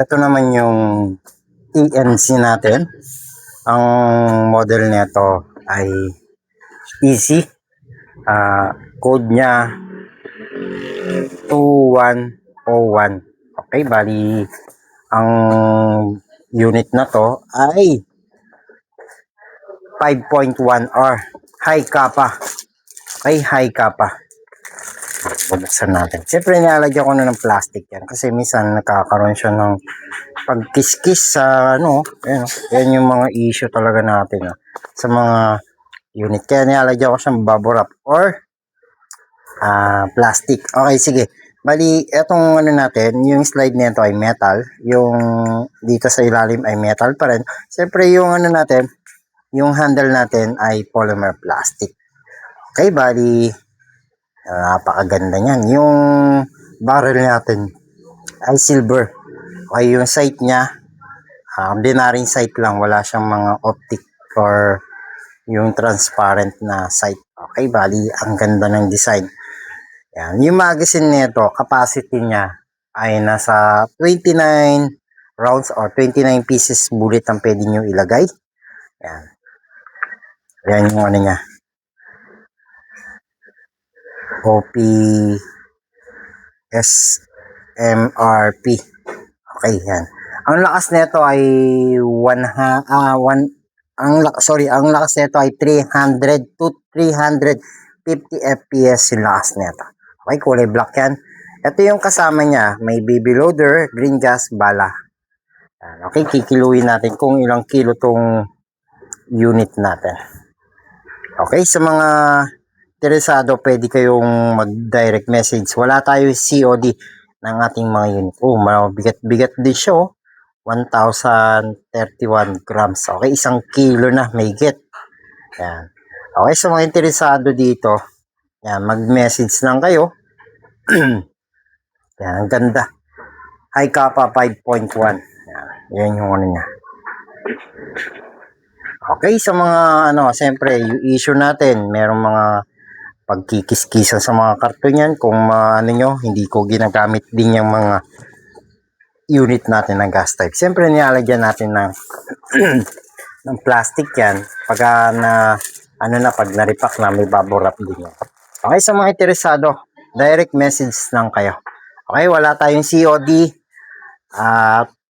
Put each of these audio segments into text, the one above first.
Ito naman yung TNC natin. Ang model nito ay easy. Code niya 2101. Okay, bali ang unit na to ay 5.1R high kappa. Okay, high kappa. Bubuksan natin. Siyempre, nilalagyan ko na ng plastic yan kasi minsan nakakaroon siya ng pagkiskis sa ano. Yan yung mga issue talaga natin sa mga unit. Kaya nilalagyan ko siyang bubble wrap or plastic. Okay, sige. Bali, etong ano natin, yung slide nito ay metal. Yung dito sa ilalim ay metal pa rin. Siyempre, yung ano natin, yung handle natin ay polymer plastic. Okay, bali, napakaganda niyan. Yung barrel natin ay silver. Okay, yung sight niya, ordinary sight lang. Wala siyang mga optic or yung transparent na sight. Okay, bali, ang ganda ng design. Yan. Yung magazine nito, capacity niya ay nasa 29 rounds or 29 pieces bullet ang pwede nyo ilagay. Yan. Yan yung ano niya. OPSMRP. Okay, yan. Ang lakas nito ay ang lakas nito ay 300 to 350 FPS yung lakas nito. Okay, kulay black yan. Ito yung kasama niya, may baby loader, green gas, bala. Yan. Okay, kikiluin natin kung ilang kilo tong unit natin. Okay, sa mga interesado, pwede kayong mag-direct message. Wala tayo COD ng ating mga unit. Mabigat-bigat din siya. 1,031 grams. Okay, 1 kilo na may get. Yan. Okay, sa mga interesado dito, yan, mag-message lang kayo. Yan, ang ganda. High kappa 5.1. Yan yung ano niya. Okay, sa mga siyempre, yung issue natin, merong mga pagkikiskisan sa mga karton yan. Kung hindi ko ginagamit din yung mga unit natin ng gas type. Siyempre, nilalagyan natin ng ng plastic yan. Pag pag naripak na, may bubble wrap din yan. Okay, sa mga interesado, direct message lang kayo. Okay, wala tayong COD.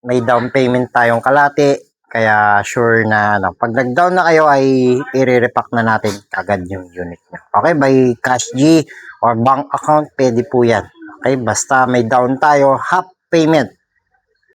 May down payment tayong kalate. Kaya sure na pag nag-down na kayo ay i-repack na natin agad yung unit nyo. Okay, by cash G or bank account, pwede po yan. Okay, basta may down tayo, half payment.